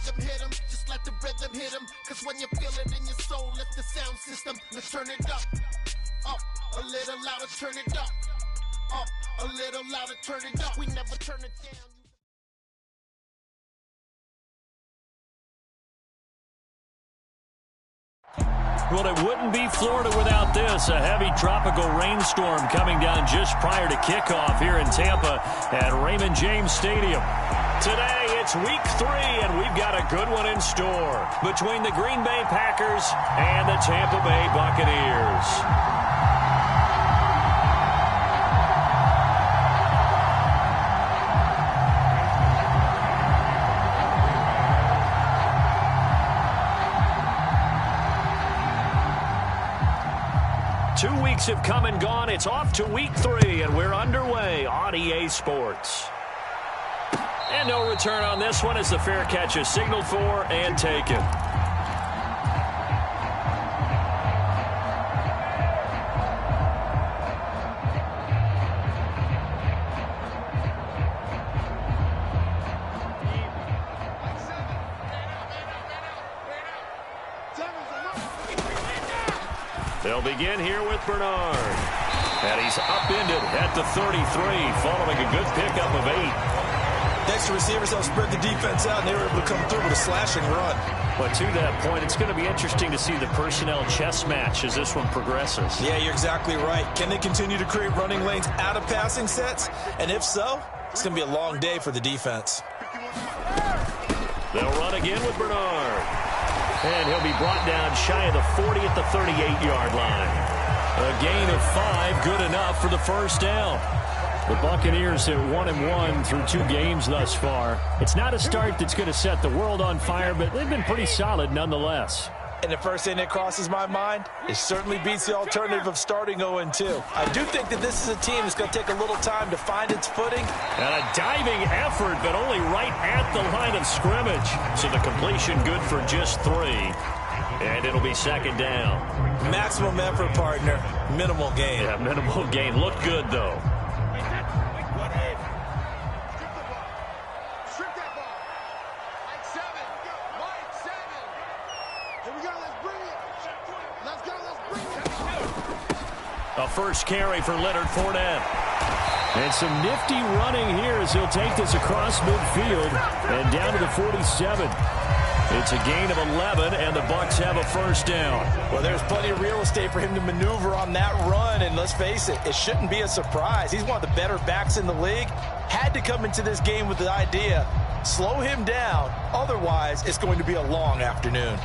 rhythm hit 'em, just let the rhythm hit 'em. Cause when you feel it in your soul, lift the sound system. Let's turn it up, a little louder, turn it up, a little louder, turn it up. We never turn it down. Well, it wouldn't be Florida without this. A heavy tropical rainstorm coming down just prior to kickoff here in Tampa at Raymond James Stadium. Today, it's week 3, and we've got a good one in store between the Green Bay Packers and the Tampa Bay Buccaneers. 2 weeks have come and gone. It's off to week 3, and we're underway on EA Sports. And no return on this one as the fair catch is signaled for and taken. They'll begin here with Bernard. And he's upended at the 33 following a good pickup of 8. Extra receivers helped spread the defense out, and they were able to come through with a slashing run. But to that point, it's going to be interesting to see the personnel chess match as this one progresses. Yeah, you're exactly right. Can they continue to create running lanes out of passing sets? And if so, it's going to be a long day for the defense. They'll run again with Bernard. And he'll be brought down shy of the 40 at the 38-yard line. A gain of 5, good enough for the first down. The Buccaneers at 1-1 through 2 games thus far. It's not a start that's going to set the world on fire, but they've been pretty solid nonetheless. And the first thing that crosses my mind, it certainly beats the alternative of starting 0-2. I do think that this is a team that's going to take a little time to find its footing. And a diving effort, but only right at the line of scrimmage. So the completion good for just 3. And it'll be second down. Maximum effort, partner. Minimal gain. Yeah, minimal gain. Looked good, though. A first carry for Leonard Fournette. And some nifty running here as he'll take this across midfield and down to the 47. It's a gain of 11, and the Bucs have a first down. Well, there's plenty of real estate for him to maneuver on that run, and let's face it, it shouldn't be a surprise. He's one of the better backs in the league. Had to come into this game with the idea, slow him down, otherwise it's going to be a long afternoon.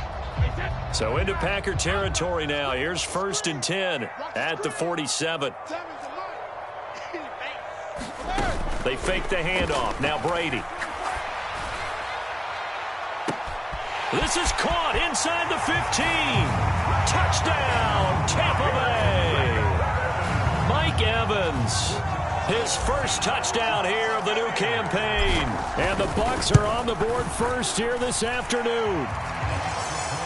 So into Packer territory now. Here's 1st and 10 at the 47. They fake the handoff. Now Brady. This is caught inside the 15. Touchdown, Tampa Bay. Mike Evans. His first touchdown here of the new campaign. And the Bucs are on the board first here this afternoon.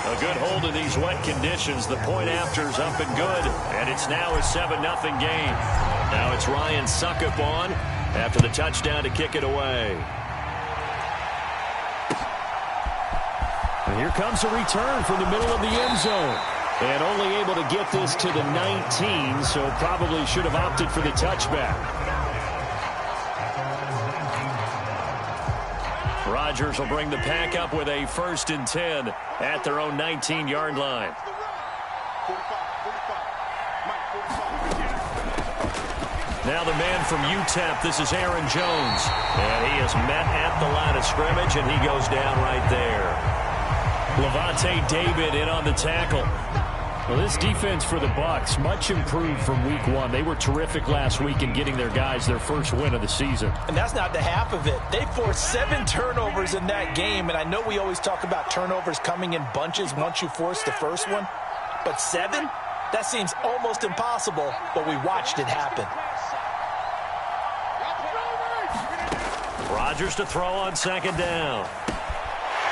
A good hold in these wet conditions. The point after's up and good, and it's now a 7-0 game. Now it's Ryan Suckup on after the touchdown to kick it away. And here comes a return from the middle of the end zone. And only able to get this to the 19, so probably should have opted for the touchback. Rodgers will bring the Pack up with a 1st and 10 at their own 19-yard line. Now the man from UTEP, this is Aaron Jones. And he is met at the line of scrimmage, and he goes down right there. Levante David in on the tackle. Well, this defense for the Bucs, much improved from week 1. They were terrific last week in getting their guys their first win of the season. And that's not the half of it. They forced 7 turnovers in that game, and I know we always talk about turnovers coming in bunches once you force the first one. But 7? That seems almost impossible, but we watched it happen. Rodgers to throw on 2nd down.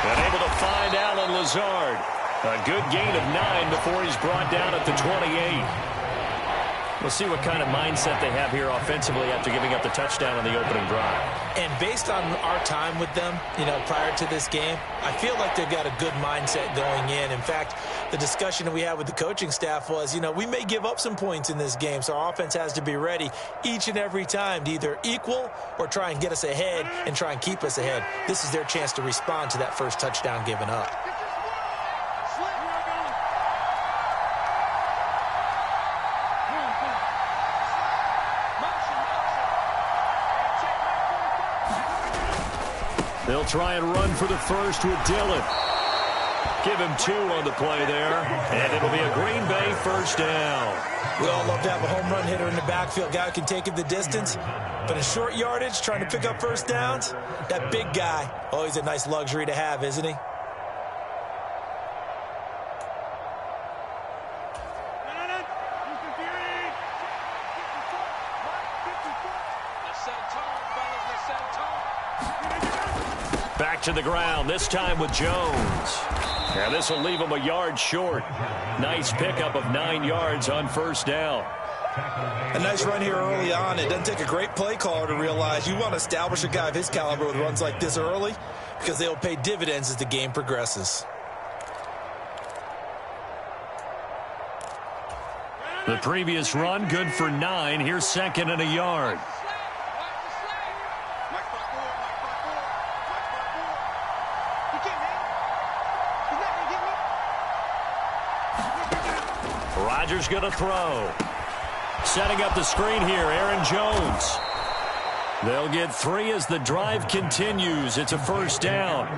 And able to find Allen Lazard. A good gain of 9 before he's brought down at the 28. We'll see what kind of mindset they have here offensively after giving up the touchdown on the opening drive. And based on our time with them, prior to this game, I feel like they've got a good mindset going in. In fact, the discussion that we had with the coaching staff was, we may give up some points in this game, so our offense has to be ready each and every time to either equal or try and get us ahead and try and keep us ahead. This is their chance to respond to that first touchdown given up. They'll try and run for the first with Dillon. Give him 2 on the play there, and it'll be a Green Bay first down. We all love to have a home run hitter in the backfield, guy who can take it the distance. But in short yardage, trying to pick up first downs, that big guy, always a nice luxury to have, isn't he? Back to the ground, this time with Jones. And this will leave him a yard short. Nice pickup of 9 yards on first down. A nice run here early on. It doesn't take a great play caller to realize you want to establish a guy of his caliber with runs like this early because they will pay dividends as the game progresses. The previous run, good for 9. Here's 2nd and a yard. Rodgers going to throw. Setting up the screen here, Aaron Jones. They'll get 3 as the drive continues. It's a first down.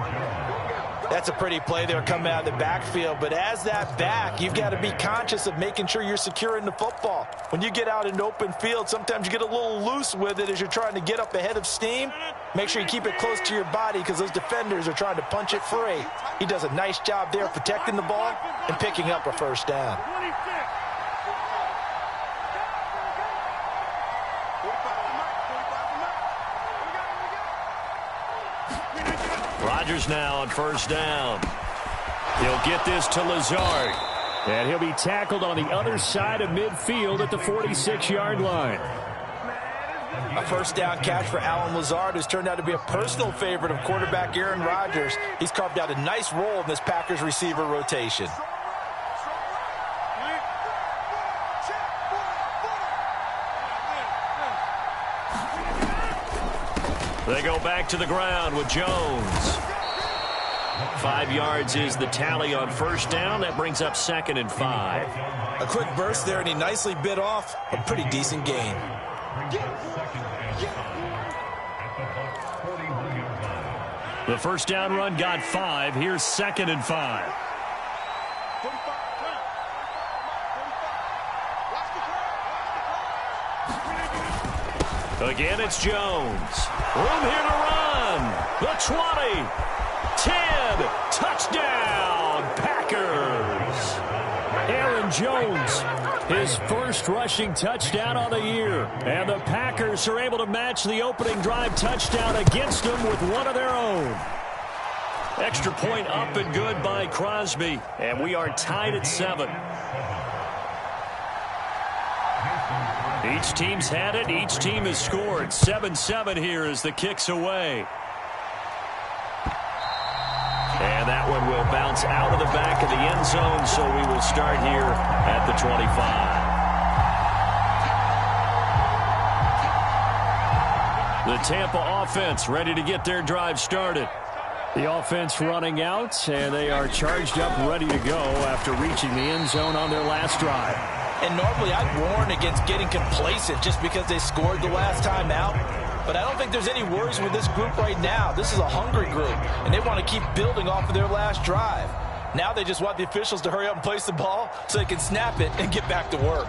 That's a pretty play there coming out of the backfield. But as that back, you've got to be conscious of making sure you're securing the football. When you get out in open field, sometimes you get a little loose with it as you're trying to get up ahead of steam. Make sure you keep it close to your body because those defenders are trying to punch it free. He does a nice job there protecting the ball and picking up a first down. Rodgers now on first down. He'll get this to Lazard. And he'll be tackled on the other side of midfield at the 46-yard line. A first down catch for Allen Lazard, who's turned out to be a personal favorite of quarterback Aaron Rodgers. He's carved out a nice role in this Packers receiver rotation. They go back to the ground with Jones. 5 yards is the tally on first down. That brings up 2nd and 5. A quick burst there, and he nicely bit off a pretty decent gain. The first down run got 5. Here's 2nd and 5. Again, it's Jones. Room here to run. The 20. 10. Touchdown, Packers. Aaron Jones, his first rushing touchdown on the year. And the Packers are able to match the opening drive touchdown against them with one of their own. Extra point up and good by Crosby. And we are tied at 7. Each team's had it. Each team has scored. 7-7 here as the kick's away. And that one will bounce out of the back of the end zone, so we will start here at the 25. The Tampa offense ready to get their drive started. The offense running out, and they are charged up, ready to go after reaching the end zone on their last drive. And normally I'd warn against getting complacent just because they scored the last time out. But I don't think there's any worries with this group right now. This is a hungry group, and they want to keep building off of their last drive. Now they just want the officials to hurry up and place the ball so they can snap it and get back to work.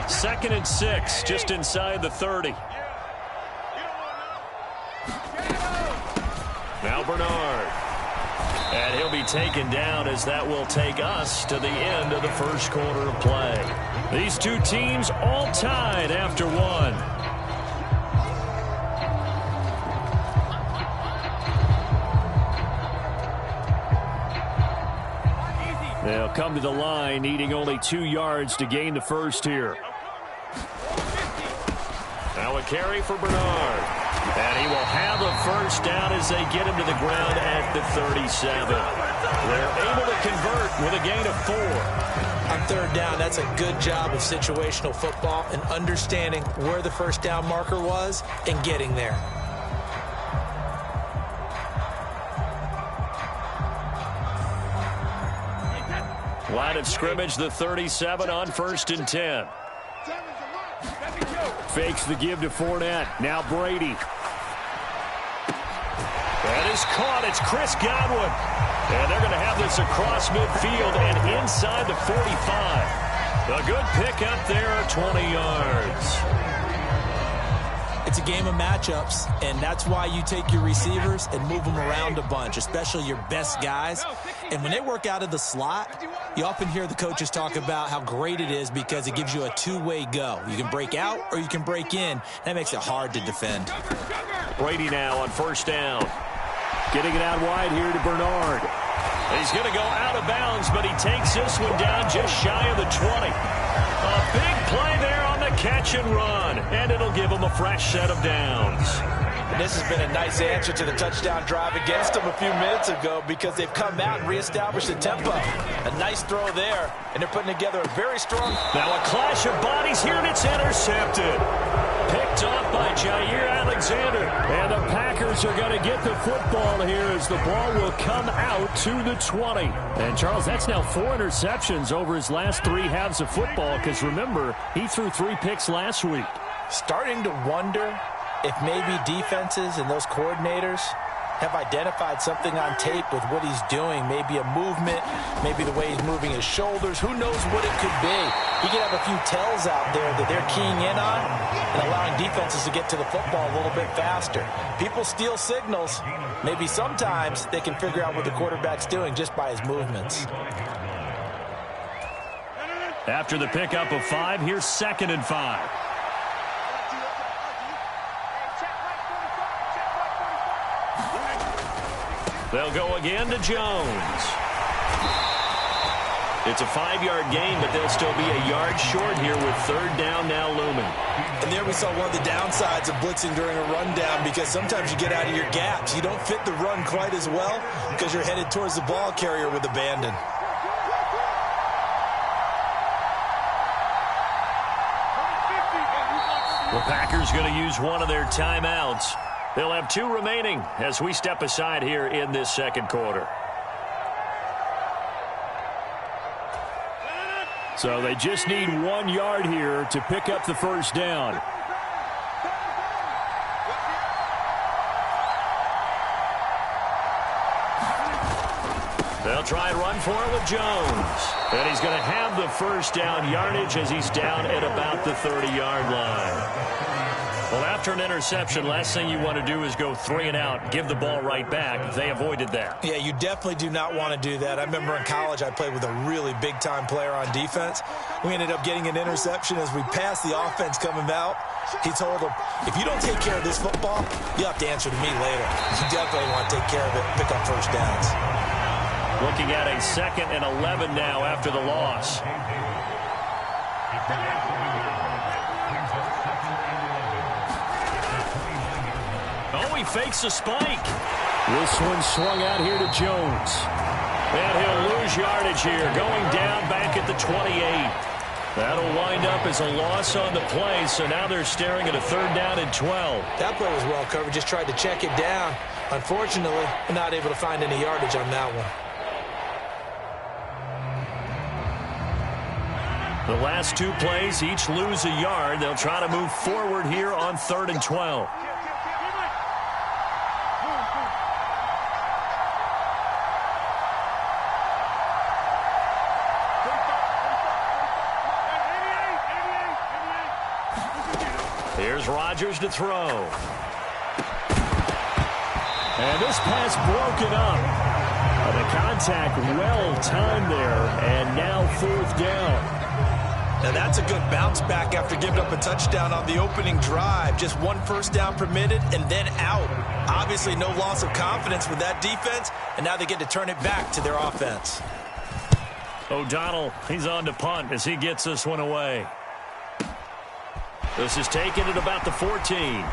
2nd and 6, just inside the 30. Now Bernard. And he'll be taken down as that will take us to the end of the first quarter of play. These two teams all tied after one. They'll come to the line, needing only 2 yards to gain the first here. Now a carry for Bernard. And he will have a first down as they get him to the ground at the 37. They're able to convert with a gain of 4. On third down, that's a good job of situational football and understanding where the first down marker was and getting there. Line of scrimmage, the 37 on 1st and 10. Fakes the give to Fournette. Now Brady. That is caught. It's Chris Godwin. And they're going to have this across midfield and inside the 45. A good pick up there, 20 yards. It's a game of matchups, and that's why you take your receivers and move them around a bunch, especially your best guys. And when they work out of the slot, you often hear the coaches talk about how great it is because it gives you a two-way go. You can break out or you can break in. That makes it hard to defend. Brady now on 1st down. Getting it out wide here to Bernard. He's going to go out of bounds, but he takes this one down just shy of the 20. A big play there on the catch and run, and it'll give him a fresh set of downs. And this has been a nice answer to the touchdown drive against them a few minutes ago because they've come out and reestablished the tempo. A nice throw there, and they're putting together a very strong... Now a clash of bodies here, and it's intercepted. Picked off by Jair Alexander. And the Packers are going to get the football here as the ball will come out to the 20. And, Charles, that's now 4 interceptions over his last 3 halves of football because, remember, he threw 3 picks last week. Starting to wonder if maybe defenses and those coordinators have identified something on tape with what he's doing. Maybe a movement, maybe the way he's moving his shoulders. Who knows what it could be? He could have a few tells out there that they're keying in on and allowing defenses to get to the football a little bit faster. People steal signals. Maybe sometimes they can figure out what the quarterback's doing just by his movements. After the pickup of 5, here's 2nd and 5. They'll go again to Jones. It's a 5-yard gain, but they'll still be a yard short here with 3rd down now looming. And there we saw one of the downsides of blitzing during a rundown because sometimes you get out of your gaps. You don't fit the run quite as well because you're headed towards the ball carrier with abandon. The Packers going to use one of their timeouts. They'll have 2 remaining as we step aside here in this 2nd quarter. So they just need 1 yard here to pick up the first down. They'll try and run for it with Jones. And he's going to have the first down yardage as he's down at about the 30-yard line. Well, after an interception, last thing you want to do is go 3 and out, give the ball right back. They avoided that. Yeah, you definitely do not want to do that. I remember in college I played with a really big-time player on defense. We ended up getting an interception as we passed the offense coming out. He told him, if you don't take care of this football, you have to answer to me later. You definitely want to take care of it and pick up first downs. Looking at a 2nd and 11 now after the loss. Oh, he fakes a spike. This one swung out here to Jones. And he'll lose yardage here, going down back at the 28. That'll wind up as a loss on the play, so now they're staring at a 3rd down and 12. That play was well covered, just tried to check it down. Unfortunately, not able to find any yardage on that one. The last 2 plays each lose a yard. They'll try to move forward here on 3rd and 12. Here's Rodgers to throw. And this pass broken up. The contact well timed there, and now 4th down. Now that's a good bounce back after giving up a touchdown on the opening drive. Just 1 first down permitted and then out. Obviously no loss of confidence with that defense, and now they get to turn it back to their offense. O'Donnell, he's on to punt as he gets this one away. This is taken at about the 14.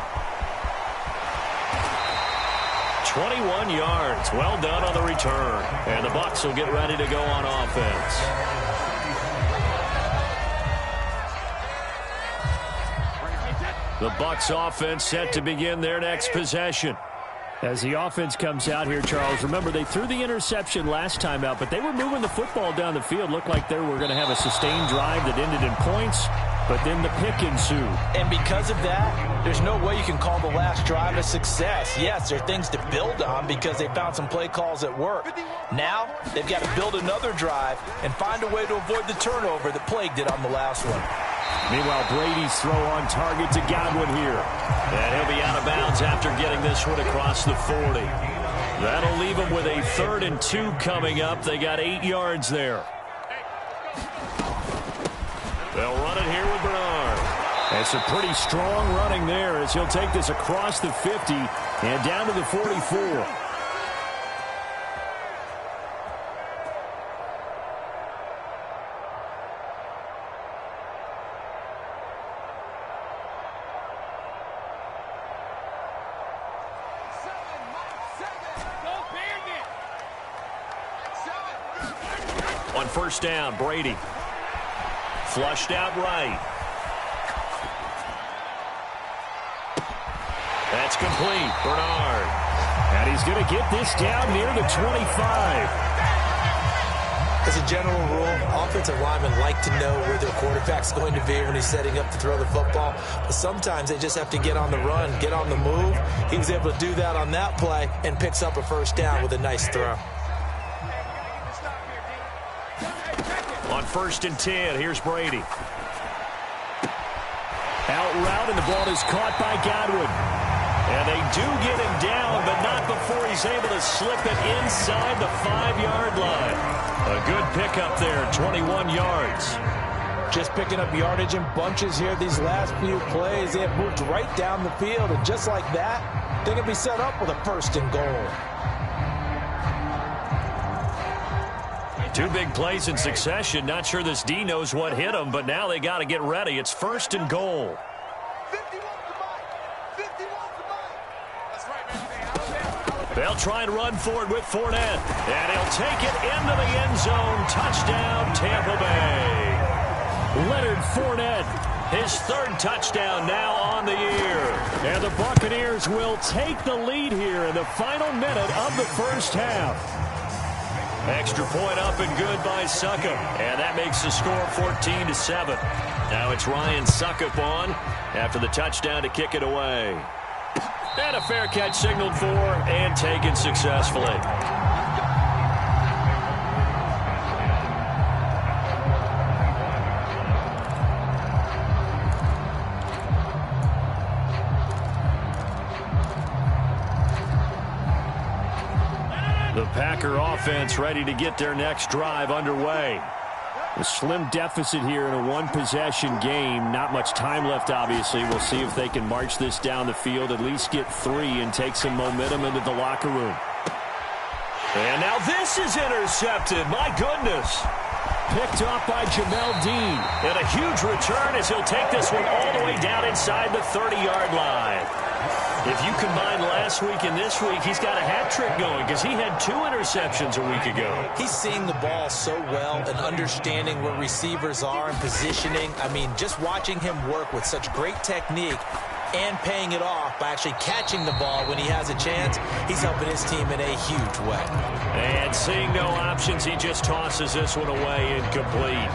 21 yards. Well done on the return. And the Bucs will get ready to go on offense. The Bucs offense set to begin their next possession. As the offense comes out here, Charles, remember they threw the interception last time out, but they were moving the football down the field. Looked like they were going to have a sustained drive that ended in points, but then the pick ensued. And because of that, there's no way you can call the last drive a success. Yes, there are things to build on because they found some play calls that work. Now, they've got to build another drive and find a way to avoid the turnover that plagued it on the last one. Meanwhile, Brady's throw on target to Godwin here. And he'll be out of bounds after getting this one across the 40. That'll leave him with a 3rd and 2 coming up. They got 8 yards there. They'll run it here with Bernard. It's a pretty strong running there as he'll take this across the 50 and down to the 44. On first down, Brady. Flushed out right. That's complete. Bernard. And he's going to get this down near the 25. As a general rule, offensive linemen like to know where their quarterback's going to be when he's setting up to throw the football. But sometimes they just have to get on the run, get on the move. He was able to do that on that play and picks up a first down with a nice throw. On 1st and 10, here's Brady. Out route, and the ball is caught by Godwin. And they do get him down, but not before he's able to slip it inside the 5-yard line. A good pickup there, 21 yards. Just picking up yardage in bunches here these last few plays. They have moved right down the field, and just like that, they can be set up with a 1st and goal. 2 big plays in succession. Not sure this D knows what hit him, but now they got to get ready. It's 1st and goal. They'll try and run forward with Fournette. And he'll take it into the end zone. Touchdown, Tampa Bay. Leonard Fournette, his 3rd touchdown now on the year. And the Buccaneers will take the lead here in the final minute of the first half. Extra point up and good by Succop. And that makes the score 14-7. Now it's Ryan Succop on after the touchdown to kick it away. And a fair catch signaled for and taken successfully. The Packer offense ready to get their next drive underway. A slim deficit here in a 1-possession game. Not much time left, obviously. We'll see if they can march this down the field, at least get 3 and take some momentum into the locker room. And now this is intercepted. My goodness. Picked off by Jamel Dean. And a huge return as he'll take this one all the way down inside the 30-yard line. If you combine last week and this week, he's got a hat trick going because he had 2 interceptions a week ago. He's seeing the ball so well and understanding where receivers are and positioning. I mean, just watching him work with such great technique and paying it off by actually catching the ball when he has a chance, he's helping his team in a huge way. And seeing no options, he just tosses this one away incomplete.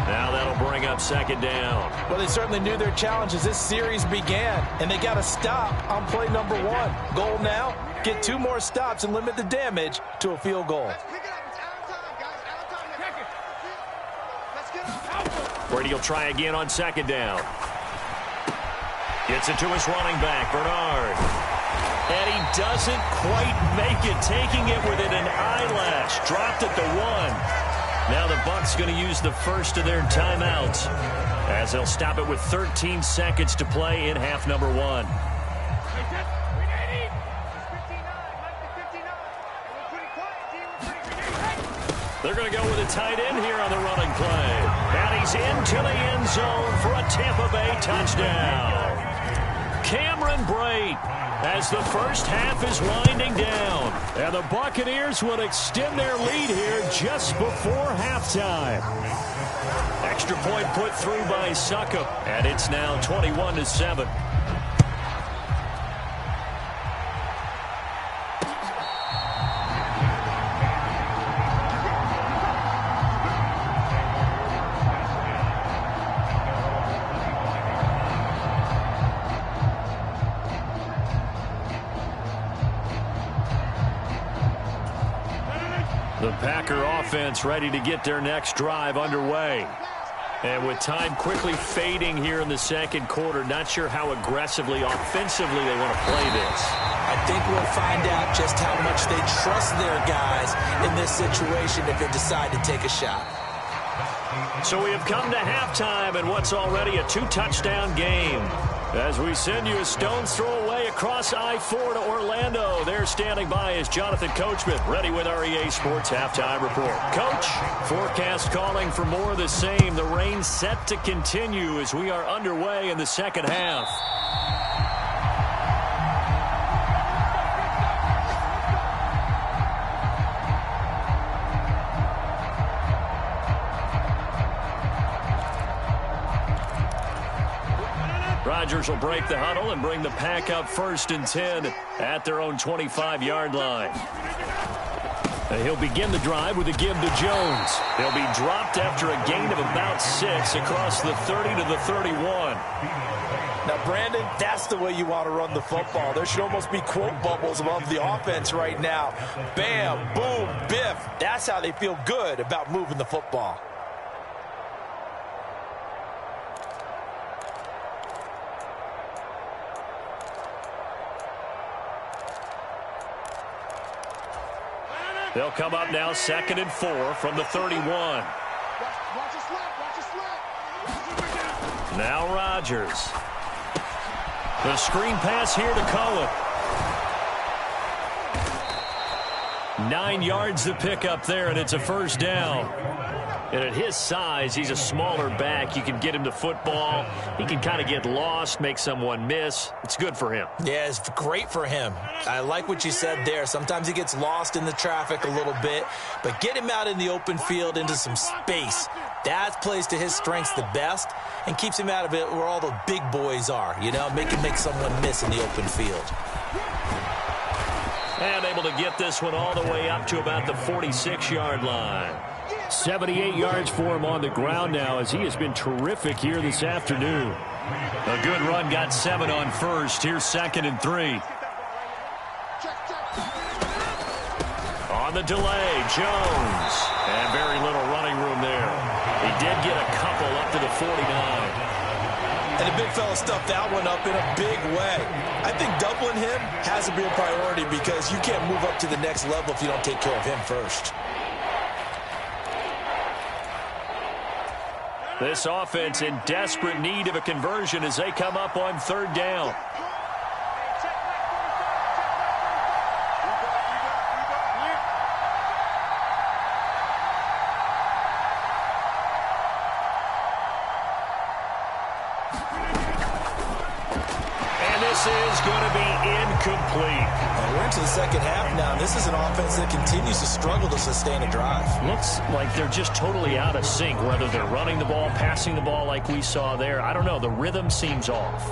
Now that'll bring up 2nd down. Well, they certainly knew their challenge as this series began, and they got to stop on play number 1. Goal now, get 2 more stops and limit the damage to a field goal. Brady will try again on 2nd down. Gets it to his running back, Bernard. And he doesn't quite make it, taking it within an eyelash. Dropped at the 1. Now the Bucs going to use the first of their timeouts as they'll stop it with 13 seconds to play in half number 1. They're going to go with a tight end here on the running play. And he's into the end zone for a Tampa Bay touchdown. Cameron Brate as the first half is winding down. And the Buccaneers will extend their lead here just before halftime. Extra point put through by Succop. And it's now 21-7. The Packer offense ready to get their next drive underway. And with time quickly fading here in the second quarter, not sure how aggressively, offensively they want to play this. I think we'll find out just how much they trust their guys in this situation if they decide to take a shot. So we have come to halftime in what's already a 2-touchdown game. As we send you a stone's throw away across I-4 to Orlando. There standing by is Jonathan Coachman, ready with our EA Sports Halftime Report. Coach, forecast calling for more of the same. The rain set to continue as we are underway in the second half. Rodgers will break the huddle and bring the Pack up 1st and 10 at their own 25-yard line. He'll begin the drive with a give to Jones. He'll be dropped after a gain of about 6 across the 30 to the 31. Now, Brandon, that's the way you want to run the football. There should almost be quote bubbles above the offense right now. Bam, boom, biff. That's how they feel good about moving the football. They'll come up now 2nd and 4 from the 31. Now Rodgers. The screen pass here to Cohen. 9 yards to pick up there, and it's a first down. And at his size, he's a smaller back. You can get him to football. He can kind of get lost, make someone miss. It's good for him. Yeah, it's great for him. I like what you said there. Sometimes he gets lost in the traffic a little bit, but get him out in the open field into some space. That plays to his strengths the best and keeps him out of it where all the big boys are, you know, make someone miss in the open field. And able to get this one all the way up to about the 46-yard line. 78 yards for him on the ground now as he has been terrific here this afternoon. A good run, got 7 on first. Here's 2nd and 3. On the delay, Jones. And very little running room there. He did get a couple up to the 49. And the big fella stuffed that one up in a big way. I think doubling him has to be a priority because you can't move up to the next level if you don't take care of him first. This offense in desperate need of a conversion as they come up on 3rd down. And this is going to be incomplete. We're into the second half now. This is an offense that continues to struggle to sustain a drive. Looks like they're just totally out of sync, whether they're running the ball, passing the ball like we saw there. I don't know. The rhythm seems off.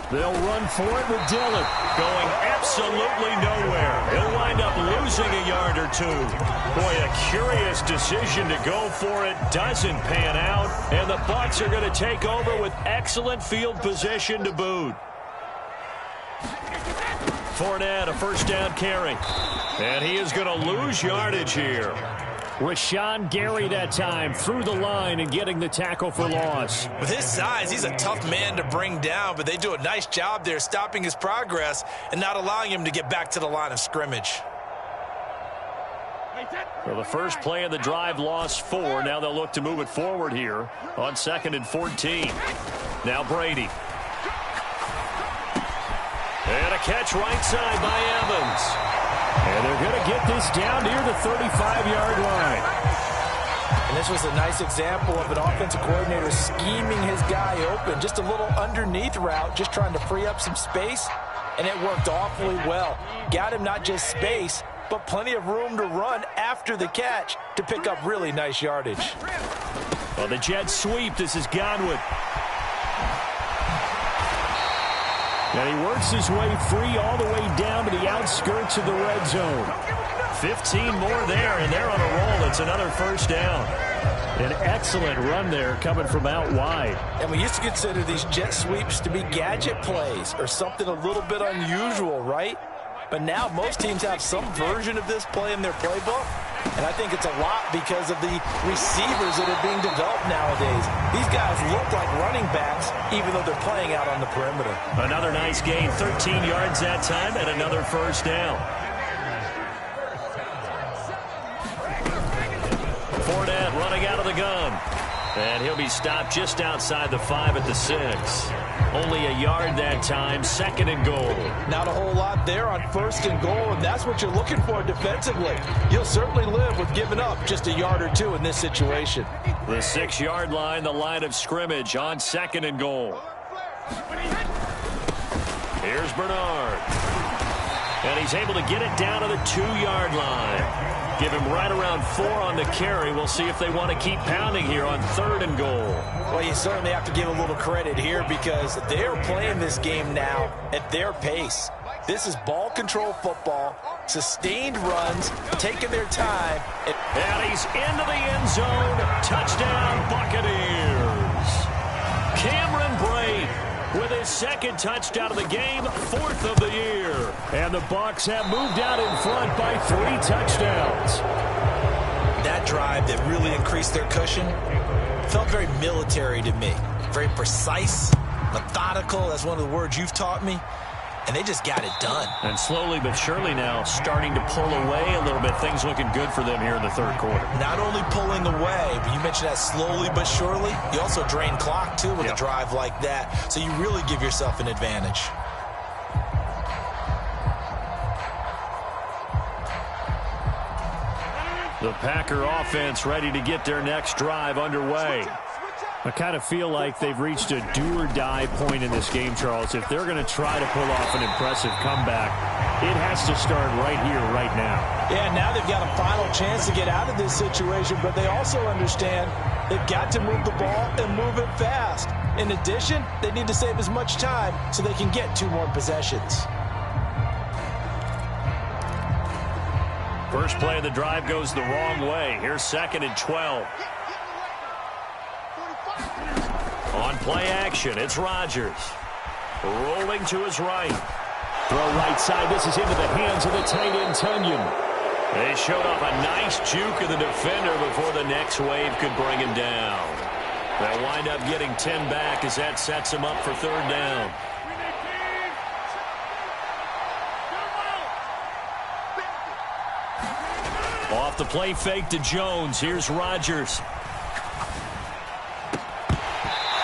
They'll run for it with Dillon. Going absolutely nowhere. He'll wind up losing a yard or 2. Boy, a curious decision to go for it. Doesn't pan out. And the Bucs are going to take over with excellent field position to boot. Fournette, a first down carry. And he is going to lose yardage here. Rashawn Gary that time through the line and getting the tackle for loss. With his size, he's a tough man to bring down, but they do a nice job there stopping his progress and not allowing him to get back to the line of scrimmage. So the first play of the drive lost 4. Now they'll look to move it forward here on 2nd and 14. Now Brady. And a catch right side by Evans. And they're going to get this down near the 35-yard line. And this was a nice example of an offensive coordinator scheming his guy open. Just a little underneath route, just trying to free up some space. And it worked awfully well. Got him not just space, but plenty of room to run after the catch to pick up really nice yardage. Well, the jet sweep. This is Godwin. And he works his way free all the way down to the outskirts of the red zone. 15 more there, and they're on a roll. It's another first down. An excellent run there coming from out wide. And we used to consider these jet sweeps to be gadget plays or something a little bit unusual, right? But now most teams have some version of this play in their playbook. And I think it's a lot because of the receivers that are being developed nowadays. These guys look like running backs, even though they're playing out on the perimeter. Another nice gain, 13 yards that time, and another first down. Fournette running out of the gun. And he'll be stopped just outside the 5 at the 6. Only a yard that time, 2nd and goal. Not a whole lot there on 1st and goal, and that's what you're looking for defensively. You'll certainly live with giving up just a yard or 2 in this situation. The 6-yard line, the line of scrimmage on 2nd and goal. Here's Bernard. And he's able to get it down to the 2-yard line. Give him right around 4 on the carry. We'll see if they want to keep pounding here on 3rd and goal. Well, you certainly have to give a little credit here because they're playing this game now at their pace. This is ball control football, sustained runs, taking their time. And he's into the end zone. Touchdown, Buccaneers. Cameron Brate with his 2nd touchdown of the game, 4th of the year. And the Bucs have moved out in front by 3 touchdowns. That drive that really increased their cushion felt very military to me. Very precise, methodical. That's one of the words you've taught me. And they just got it done. And slowly but surely now starting to pull away a little bit. Things looking good for them here in the 3rd quarter. Not only pulling away, but you mentioned that slowly but surely. You also drain clock, too, with a drive like that. So you really give yourself an advantage. The Packer offense ready to get their next drive underway. I kind of feel like they've reached a do-or-die point in this game, Charles. If they're going to try to pull off an impressive comeback, it has to start right here, right now. Yeah, now they've got a final chance to get out of this situation, but they also understand they've got to move the ball and move it fast. In addition, they need to save as much time so they can get 2 more possessions. First play of the drive goes the wrong way. Here's 2nd and 12. On play action, it's Rodgers. Rolling to his right. Throw right side. This is into the hands of the tight end, Tunyon. They showed off a nice juke of the defender before the next wave could bring him down. They'll wind up getting 10 back as that sets them up for 3rd down. Off the play fake to Jones. Here's Rodgers.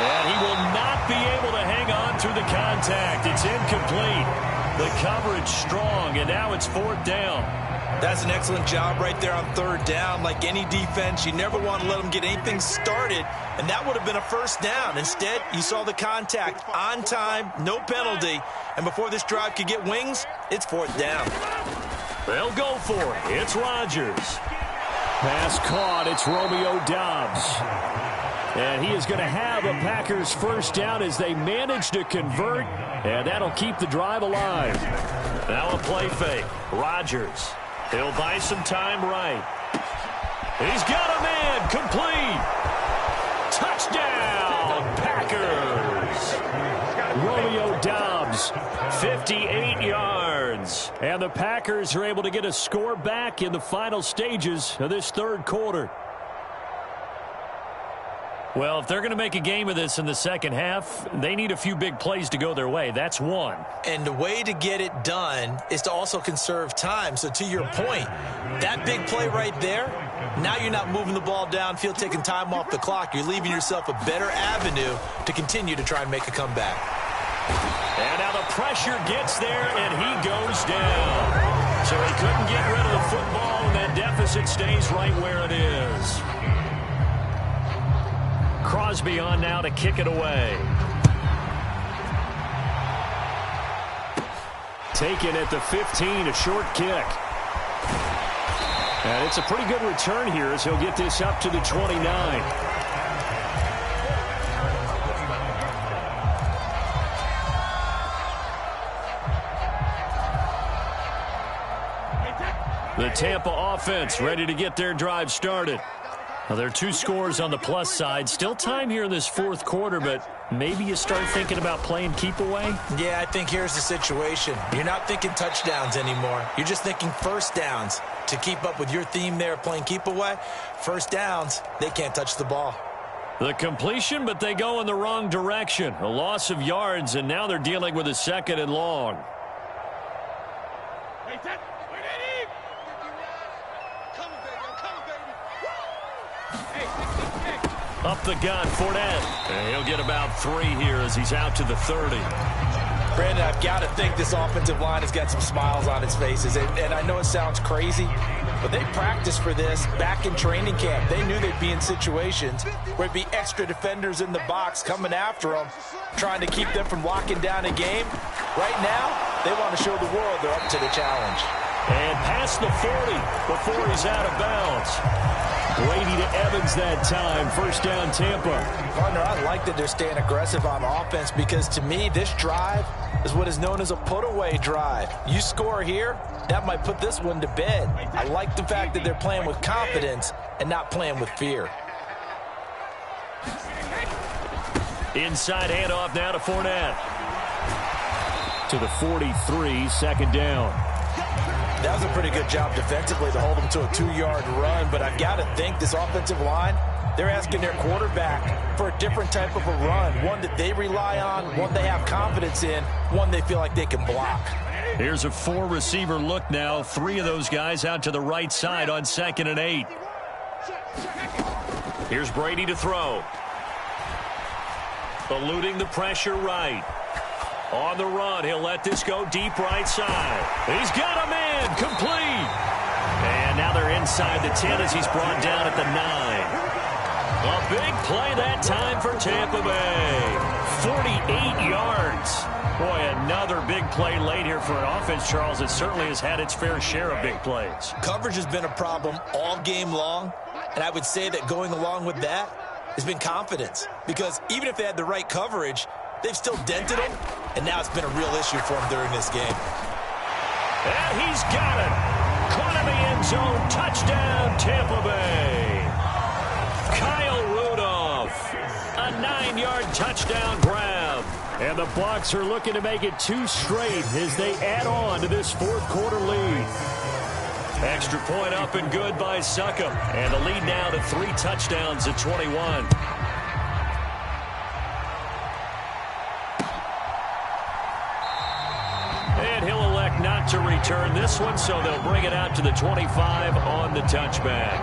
And he will not be able to hang on through the contact. It's incomplete. The coverage strong, and now it's 4th down. That's an excellent job right there on 3rd down. Like any defense, you never want to let them get anything started, and that would have been a 1st down. Instead, you saw the contact on time, no penalty, and before this drive could get wings, it's 4th down. They'll go for it. It's Rodgers. Pass caught. It's Romeo Doubs. And he is going to have a Packers 1st down as they manage to convert, and that'll keep the drive alive. Now a play fake. Rodgers. He'll buy some time right. He's got a man. Complete. Touchdown, Packers. Romeo Doubs, 58 yards. yards. And the Packers are able to get a score back in the final stages of this third quarter. Well, if they're going to make a game of this in the second half, they need a few big plays to go their way. That's one. And the way to get it done is to also conserve time. So to your point, that big play right there, now you're not moving the ball downfield, taking time off the clock. You're leaving yourself a better avenue to continue to try and make a comeback. And now the pressure gets there, and he goes down. So he couldn't get rid of the football, and that deficit stays right where it is. Crosby on now to kick it away. Taken at the 15, a short kick. And it's a pretty good return here as he'll get this up to the 29. The Tampa offense ready to get their drive started. Now, there are two scores on the plus side. Still time here in this fourth quarter, but maybe you start thinking about playing keep away? Yeah, I think here's the situation. You're not thinking touchdowns anymore. You're just thinking first downs. To keep up with your theme there, playing keep away, first downs, they can't touch the ball. The completion, but they go in the wrong direction. A loss of yards, and now they're dealing with a second and long. Up the gun, Fournette. And he'll get about 3 here as he's out to the 30. Brandon, I've got to think this offensive line has got some smiles on its faces. And I know it sounds crazy, but they practiced for this back in training camp. They knew they'd be in situations where it'd be extra defenders in the box coming after them, trying to keep them from locking down a game. Right now, they want to show the world they're up to the challenge. And past the 40 before he's out of bounds. Brady to Evans that time. First down, Tampa. Partner, I like that they're staying aggressive on offense because, to me, this drive is what is known as a put-away drive. You score here, that might put this one to bed. I like the fact that they're playing with confidence and not playing with fear. Inside handoff now to Fournette. To the 43, second down. That was a pretty good job defensively to hold them to a 2-yard run, but I've got to think this offensive line, they're asking their quarterback for a different type of a run, one that they rely on, one they have confidence in, one they feel like they can block. Here's a 4-receiver look now. 3 of those guys out to the right side on 2nd and 8. Here's Brady to throw. Eluding the pressure right. On the run, he'll let this go deep right side. He's got a man, complete. And now they're inside the 10 as he's brought down at the 9. A big play that time for Tampa Bay. 48 yards. Boy, another big play late here for an offense, Charles, that certainly has had its fair share of big plays. Coverage has been a problem all game long, and I would say that going along with that has been confidence. Because even if they had the right coverage, they've still dented him, and now it's been a real issue for him during this game. And he's got it. Caught in the end zone. Touchdown, Tampa Bay. Kyle Rudolph. A 9-yard touchdown grab. And the Bucs are looking to make it 2 straight as they add on to this fourth quarter lead. Extra point up and good by Succop. And the lead now to 3 touchdowns at 21. And he'll elect not to return this one, so they'll bring it out to the 25 on the touchback.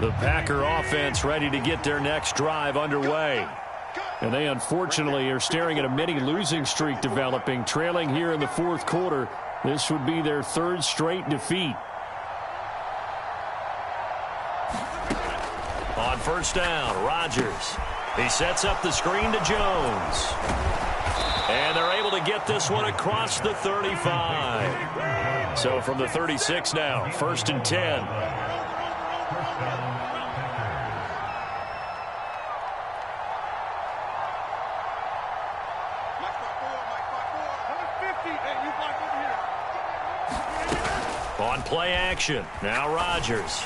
The Packer offense ready to get their next drive underway. And they unfortunately are staring at a mini losing streak developing, trailing here in the fourth quarter. This would be their 3rd straight defeat. On first down, Rodgers. He sets up the screen to Jones. And they're able to get this one across the 35. So from the 36 now, 1st and 10. On play action. Now Rodgers.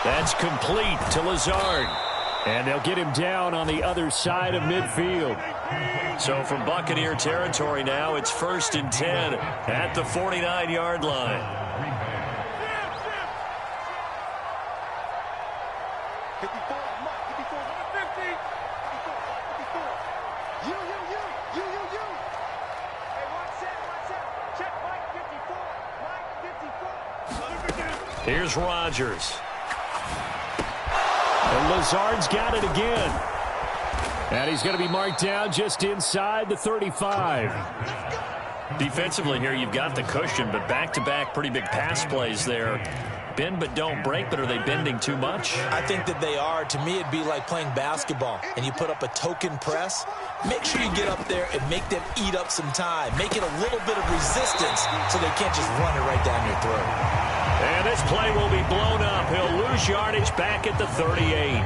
That's complete to Lazard. And they'll get him down on the other side of midfield. So from Buccaneer territory now, it's 1st and 10 at the 49-yard line. Here's Rodgers. And Lazard's got it again. And he's going to be marked down just inside the 35. Defensively here, you've got the cushion, but back-to-back pretty big pass plays there. Bend but don't break, but are they bending too much? I think that they are. To me, it'd be like playing basketball, and you put up a token press. Make sure you get up there and make them eat up some time. Make it a little bit of resistance so they can't just run it right down your throat. And this play will be blown up. He'll lose yardage back at the 38.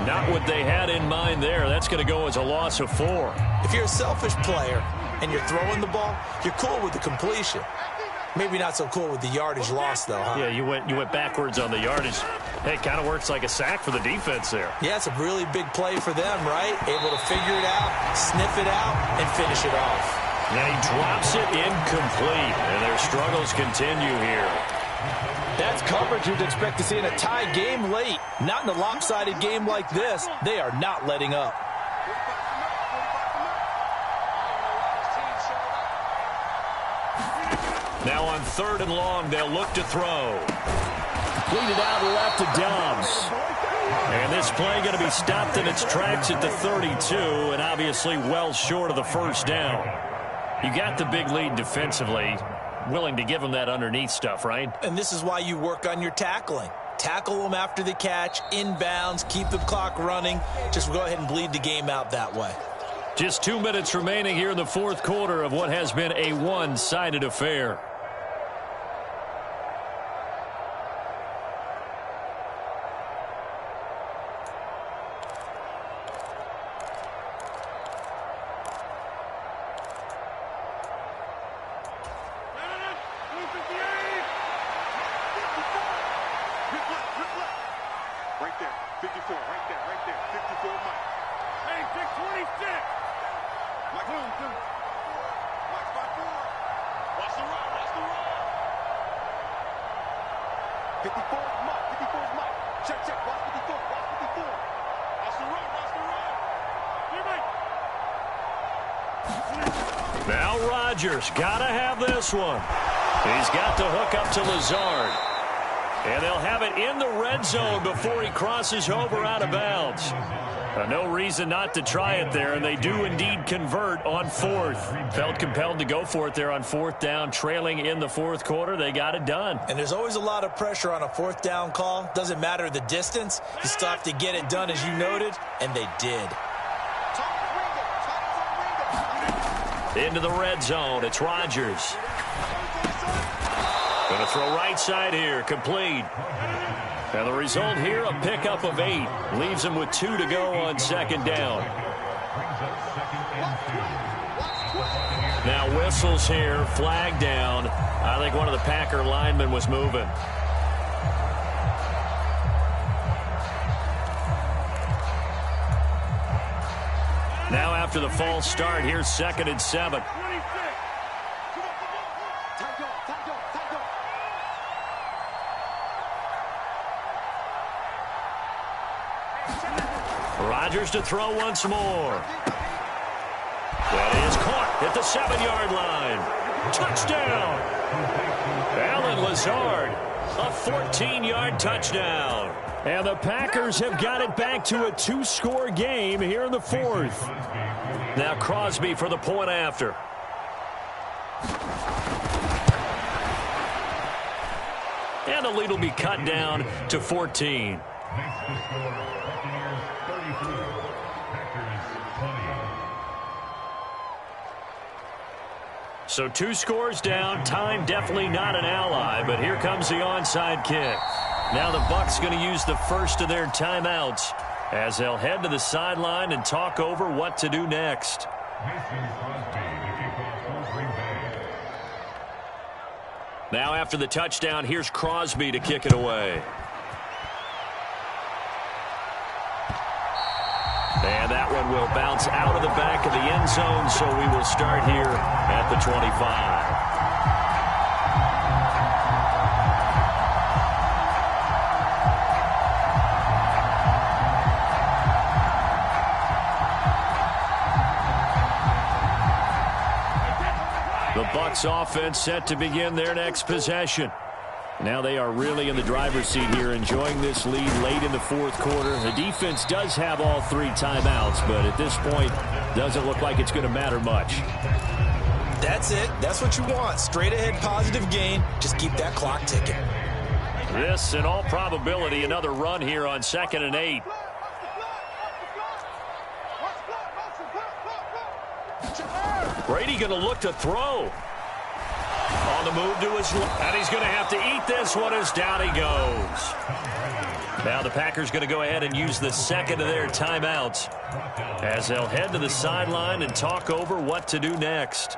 Not what they had in mind there. That's going to go as a loss of 4. If you're a selfish player and you're throwing the ball, you're cool with the completion. Maybe not so cool with the yardage loss, though, huh? Yeah, you went backwards on the yardage. Hey, it kind of works like a sack for the defense there. Yeah, it's a really big play for them, right? Able to figure it out, sniff it out, and finish it off. And he drops it incomplete, and their struggles continue here. That's coverage you'd expect to see in a tie game late. Not in a lopsided game like this. They are not letting up. Now on 3rd and long, they'll look to throw. Lead it out left to Dobbs. And this play going to be stopped in its tracks at the 32, and obviously well short of the first down. You got the big lead defensively. Willing to give them that underneath stuff, right? And this is why you work on your tackling. Tackle them after the catch, inbounds, keep the clock running. Just go ahead and bleed the game out that way. Just 2 minutes remaining here in the 4th quarter of what has been a one-sided affair. Now Rodgers got to have this one. He's got to hook up to Lazard. And they'll have it in the red zone before he crosses over out of bounds. No reason not to try it there, and they do indeed convert on 4th. Felt compelled to go for it there on 4th down, trailing in the 4th quarter. They got it done. And there's always a lot of pressure on a 4th down call. Doesn't matter the distance. You still have to get it done, as you noted, and they did. Into the red zone. It's Rodgers. Going to throw right side here. Complete. And the result here, a pickup of 8. Leaves him with 2 to go on 2nd down. Now whistles here. Flag down. I think one of the Packer linemen was moving. Now after the false start, here's 2nd and 7. Rodgers to throw once more. That is caught at the 7-yard line. Touchdown. Allen Lazard, a 14-yard touchdown. And the Packers have got it back to a 2-score game here in the 4th. Now Crosby for the point after. And the lead will be cut down to 14. So 2 scores down. Time definitely not an ally, but here comes the onside kick. Now the Bucs going to use the first of their timeouts as they'll head to the sideline and talk over what to do next. Now after the touchdown, here's Crosby to kick it away. And that one will bounce out of the back of the end zone, so we will start here at the 25. The Bucs offense set to begin their next possession. Now they are really in the driver's seat here, enjoying this lead late in the fourth quarter. The defense does have all 3 timeouts, but at this point, doesn't look like it's going to matter much. That's it. That's what you want. Straight ahead positive gain. Just keep that clock ticking. This, in all probability, another run here on 2nd and 8. Brady going to look to throw. On the move to his left, and he's going to have to eat this one as down he goes. Now the Packers going to go ahead and use the second of their timeouts as they'll head to the sideline and talk over what to do next.